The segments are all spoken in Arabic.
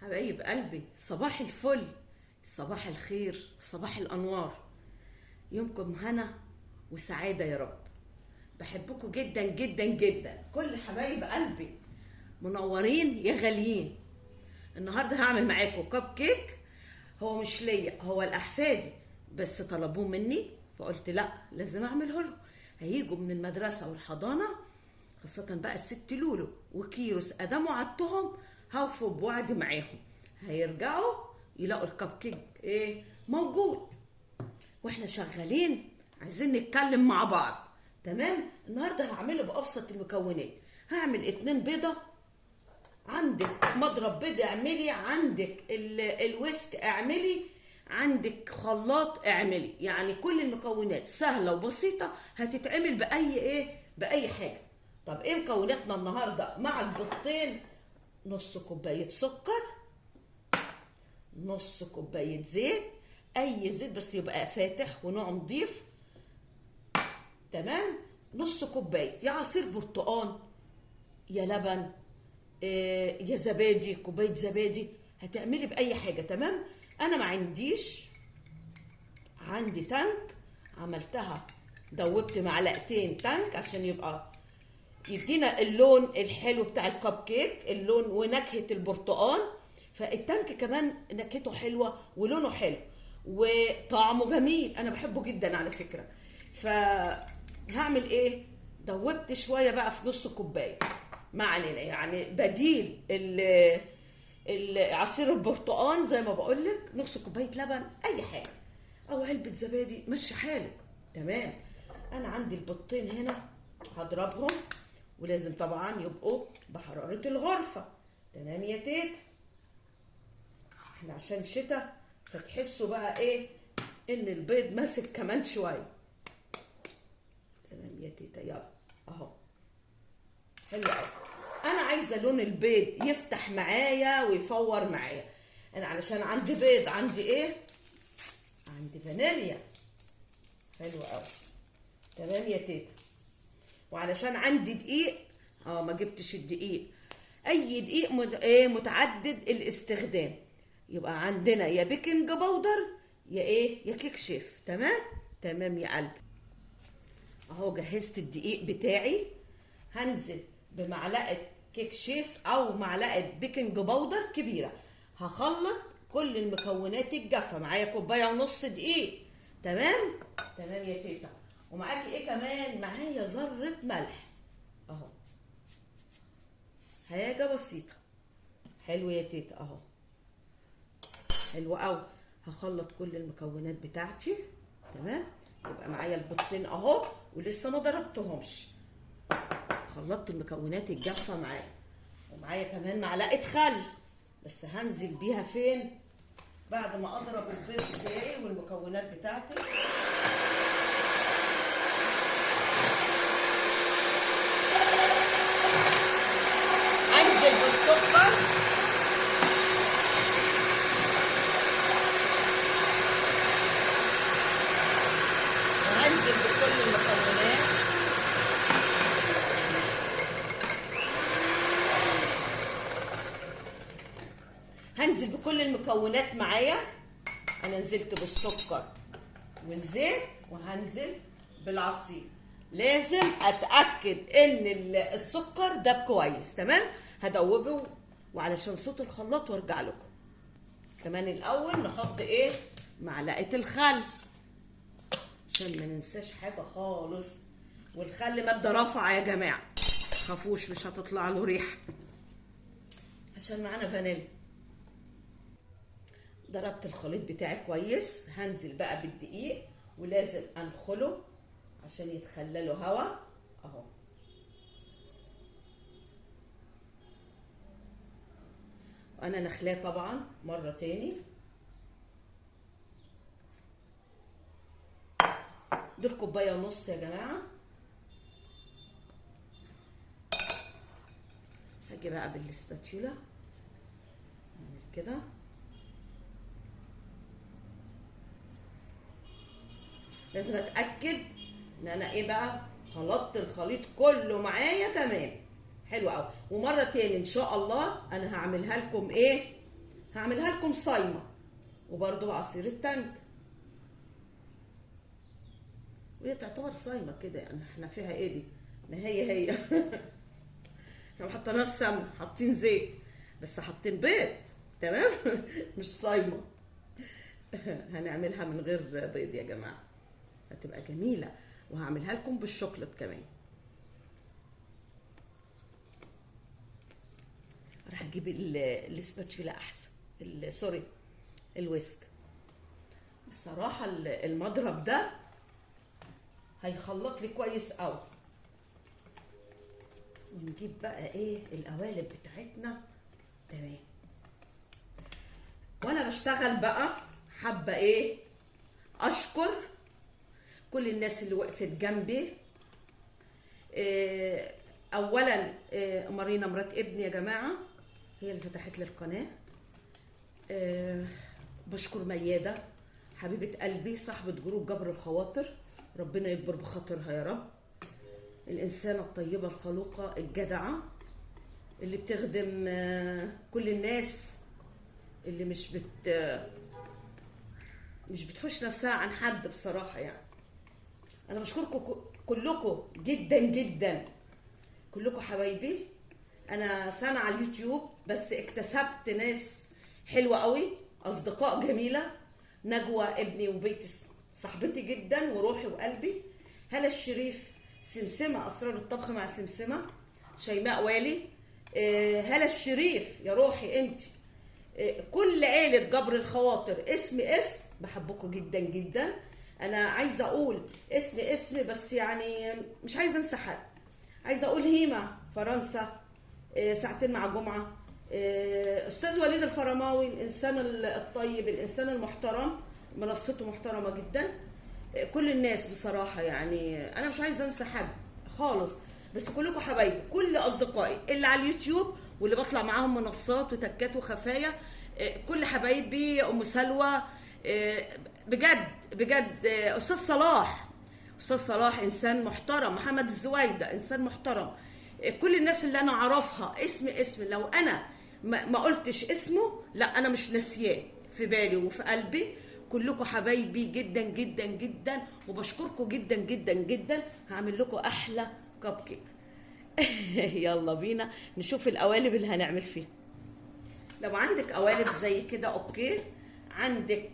حبايب قلبي، صباح الفل، صباح الخير، صباح الأنوار. يومكم هنا وسعادة يا رب. بحبكم جدا جدا جدا، كل حبايب قلبي منورين يا غاليين. النهاردة هعمل معاكم كب كيك. هو مش ليا، هو الأحفادي، بس طلبوه مني فقلت لا، لازم أعمله لهم. هيجوا من المدرسة والحضانة، خاصة بقى الست لولو وكيروس، أدام وعدتهم هوفوا بوعد معاهم. هيرجعوا يلاقوا الكب كيك موجود. واحنا شغالين عايزين نتكلم مع بعض. تمام. النهارده هعمله بأبسط المكونات. هعمل 2 بيضة. عندك مضرب بيض اعملي، عندك الويسك اعملي، عندك خلاط اعملي. يعني كل المكونات سهلة وبسيطة، هتتعمل بأي حاجة. طب ايه مكوناتنا النهارده مع البيضتين؟ نص كوباية سكر، نص كوباية زيت، اي زيت بس يبقى فاتح ونوع نضيف. تمام. نص كوباية يا عصير برتقال، يا لبن، يا زبادي، كوباية زبادي، هتعملي بأي حاجة. تمام. أنا ما عندي تانك، عملتها دوبت معلقتين تانك عشان يدينا اللون الحلو بتاع الكب كيك، اللون ونكهة البرتقال. فالتانك كمان نكهته حلوة ولونه حلو وطعمه جميل، أنا بحبه جدا على فكرة. فهعمل دوبت شوية بقى في نص كوباية، ما علينا، يعني بديل عصير البرتقال زي ما بقولك، نص كوباية لبن، أي حاجة، أو علبة زبادي، مشي حالك. تمام. أنا عندي البيضتين هنا هضربهم، ولازم طبعا يبقوا بحرارة الغرفة. تمام يا تيتا. احنا عشان شتاء فتحسوا بقى ان البيض ماسك كمان شوية. تمام يا تيتا. يلا اهو، حلو قوي. انا عايزه لون البيض يفتح معايا ويفور معايا. انا علشان عندي بيض، عندي عندي فانيليا. حلو قوي. تمام يا تيتا. وعلشان عندي دقيق، ما جبتش الدقيق، اي دقيق متعدد الاستخدام. يبقى عندنا يا بيكنج باودر يا يا كيك شيف. تمام. تمام يا قلبي. اهو جهزت الدقيق بتاعي. هنزل بمعلقه كيك شيف او معلقه بيكنج باودر كبيره. هخلط كل المكونات الجافه. معايا كوبايه ونص دقيق. تمام. تمام يا تيتا. ومعاكي كمان؟ معايا ذره ملح اهو، حاجه بسيطه. حلو يا تيتا اهو، حلو قوي. هخلط كل المكونات بتاعتي. تمام. يبقى معايا البيضتين اهو ولسه ما ضربتهمش. خلطت المكونات الجافه معايا، ومعايا كمان معلقه خل، بس هنزل بيها فين؟ بعد ما اضرب البيض بتاعي والمكونات بتاعتي. هنزل بالسكر، وهنزل بكل المكونات. هنزل بكل المكونات معايا. انا نزلت بالسكر والزيت، وهنزل بالعصير. لازم اتاكد ان السكر ده كويس. تمام. هدوبه وعلشان صوت الخلاط وارجع لكم. كمان الاول نحط معلقه الخل عشان ما ننساش حاجه خالص. والخل ماده رافعه يا جماعه، متخافوش مش هتطلع له ريحه عشان معانا فانيليا. ضربت الخليط بتاعي كويس. هنزل بقى بالدقيق، ولازم انخله عشان يتخلله هوا اهو. وانا نخلاه طبعا مره تاني. دول كوبايه ونص يا جماعه. هاجي بقى بالسباتيولا اعمل كده. لازم اتاكد ان انا بقى خلطت الخليط كله معايا. تمام. حلو قوي. ومره تاني ان شاء الله انا هعملها لكم هعملها لكم صايمه وبرده عصير التانج، وهي تعتبر صايمه كده يعني. احنا فيها ايه دي؟ ما هي احنا ما حطيناش سمنه، حاطين زيت بس، حاطين بيض. تمام. مش صايمه. هنعملها من غير بيض يا جماعه، هتبقى جميله، وهعملها لكم بالشوكليت كمان. راح اجيب الاسباتشولا احسن، سوري، الويسك. بصراحه المضرب ده هيخلط لي كويس قوي. ونجيب بقى ايه القوالب بتاعتنا. تمام. وانا بشتغل بقى حابه ايه اشكر كل الناس اللي وقفت جنبي. اولا مارينا مرات ابني يا جماعه، هي اللي فتحت لي القناه. بشكر مياده حبيبه قلبي، صاحبه جروب جبر الخواطر، ربنا يكبر بخاطرها يا رب. الانسانه الطيبه الخلوقه الجدعه اللي بتخدم كل الناس، اللي مش بتحوش نفسها عن حد بصراحه يعني. انا بشكركم كلكم جدا جدا، كلكم حبايبي. انا سنة على اليوتيوب بس اكتسبت ناس حلوه قوي، اصدقاء جميله. نجوى ابني وبيتي صاحبتي جدا وروحي وقلبي. هلا الشريف، سمسمه اسرار الطبخ مع سمسمه، شيماء والي. هلا الشريف يا روحي انت. كل عيله جبر الخواطر اسم بحبكم جدا جدا. انا عايزه اقول اسم بس يعني مش عايزه انسى حد. عايزه اقول هيما فرنسا، ساعتين مع جمعه، استاذ وليد الفرماوي، الانسان الطيب، الانسان المحترم، منصته محترمه جدا. كل الناس بصراحه يعني انا مش عايزه انسى حد خالص، بس كلكم حبايبي. كل اصدقائي اللي على اليوتيوب واللي بطلع معاهم منصات وتكات وخفايا، كل حبايبي. ام سلوى، بجد بجد. استاذ صلاح انسان محترم. محمد الزويده انسان محترم. كل الناس اللي انا اعرفها اسم لو انا ما قلتش اسمه لا انا مش ناسياه، في بالي وفي قلبي. كلكم حبايبي جدا جدا جدا، وبشكركم جدا جدا جدا. هعمل لكم احلى كب كيك. يلا بينا نشوف القوالب اللي هنعمل فيها. لو عندك قوالب زي كده اوكي، عندك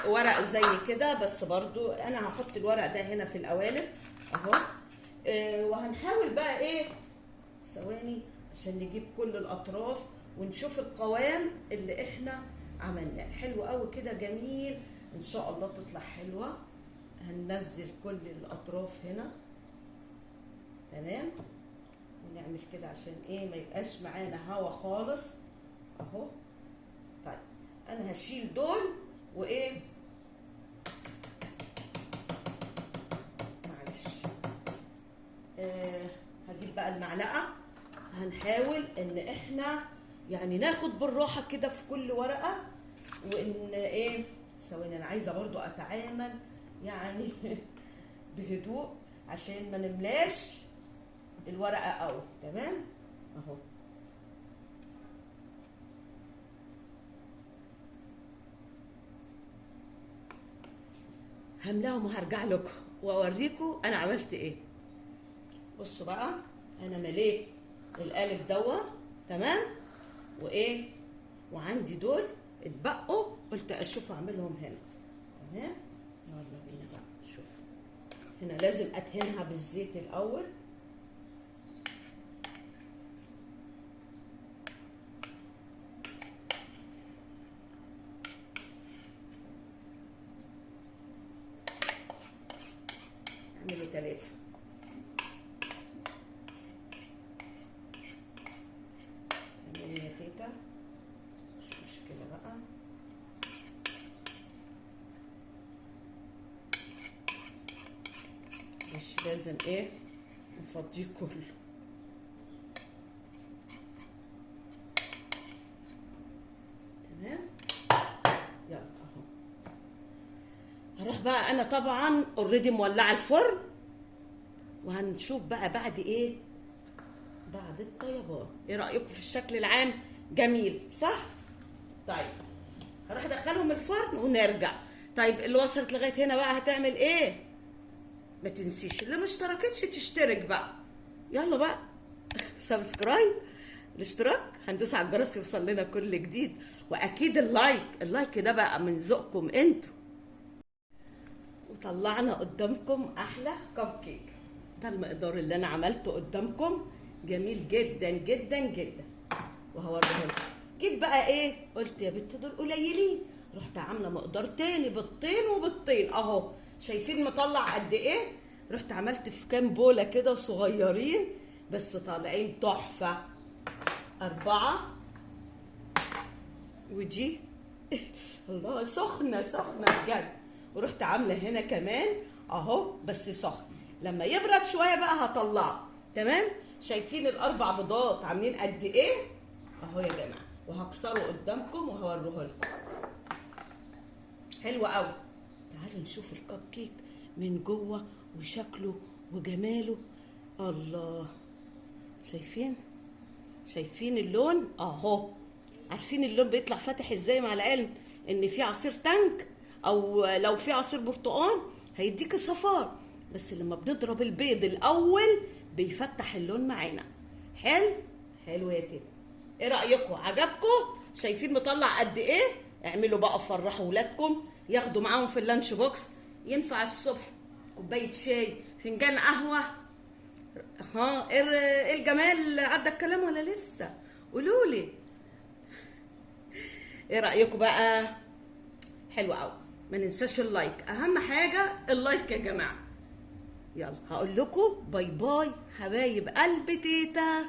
ورق زي كده، بس برضو انا هحط الورق ده هنا في القوالب اهو. وهنحاول بقى ايه، ثواني عشان نجيب كل الاطراف ونشوف القوام اللي احنا عملناه. حلو قوي كده، جميل ان شاء الله تطلع حلوه. هننزل كل الاطراف هنا. تمام. ونعمل كده عشان ايه ما يبقاش معانا هوا خالص اهو. طيب انا هشيل دول وايه، معلش. هجيب بقى المعلقه. هنحاول ان احنا يعني ناخد بالراحه كده في كل ورقه، وان ايه، ثواني انا عايزه برضو اتعامل يعني بهدوء عشان ما نملاش الورقه قوي. تمام اهو. هملاهم وهرجع لكم واوريكم انا عملت ايه. بصوا بقى، انا مليت القالب دوا. تمام. وايه، وعندي دول اتبقوا قلت اشوف اعملهم هنا. تمام. يلا بينا بقى نشوف. هنا لازم ادهنها بالزيت الاول. اعملي 3. اعملي يا تيتا، مش مشكلة بقى. مش لازم ايه نفضيه كله. تمام. يلا اهو. هروح بقى انا طبعا اوريدي مولعه الفرن، وهنشوف بقى بعد ايه، بعد الطيبان. ايه رايكم في الشكل العام؟ جميل صح؟ طيب هروح ادخلهم الفرن ونرجع. طيب اللي وصلت لغايه هنا بقى هتعمل ايه؟ ما تنسيش اللي ما اشتركتش تشترك بقى. يلا بقى سبسكرايب، الاشتراك، هندوس على الجرس يوصل لنا كل جديد، واكيد اللايك ده بقى من ذوقكم انتوا. وطلعنا قدامكم احلى كب كيك. ده المقدار اللي انا عملته قدامكم، جميل جدا جدا جدا، وهوريه لكم. جيت بقى ايه، قلت يا بنت دول قليلين، رحت عامله مقدار تاني بالطين وبالطين اهو، شايفين مطلع قد ايه؟ رحت عملت في كام بوله كده صغيرين بس طالعين تحفه. 4 ودي الله سخنه سخنه بجد. ورحت عامله هنا كمان اهو بس سخن، لما يبرد شويه بقى هطلعه. تمام؟ شايفين ال4 بيضات عاملين قد ايه؟ اهو يا جماعه، وهكسره قدامكم وهوريه لكم. حلو قوي. تعالوا نشوف الكب كيك من جوه وشكله وجماله. الله، شايفين اللون اهو. عارفين اللون بيطلع فاتح ازاي؟ مع العلم ان في عصير تانك او لو في عصير برتقال هيديك صفار، بس لما بنضرب البيض الاول بيفتح اللون معانا. حلو يا تيتا. ايه رايكم؟ عجبكم؟ شايفين مطلع قد ايه؟ اعملوا بقى، فرحوا ولادكم ياخدوا معاهم في اللانش بوكس، ينفع الصبح كوبايه شاي، فنجان قهوه. ها ايه الجمال؟ عدى الكلام ولا لسه؟ قولولي ايه رايكم بقى؟ حلو قوي. ما ننساش اللايك، اهم حاجه اللايك يا جماعه. يلا هقول لكم باي باي حبايب قلب تيتا.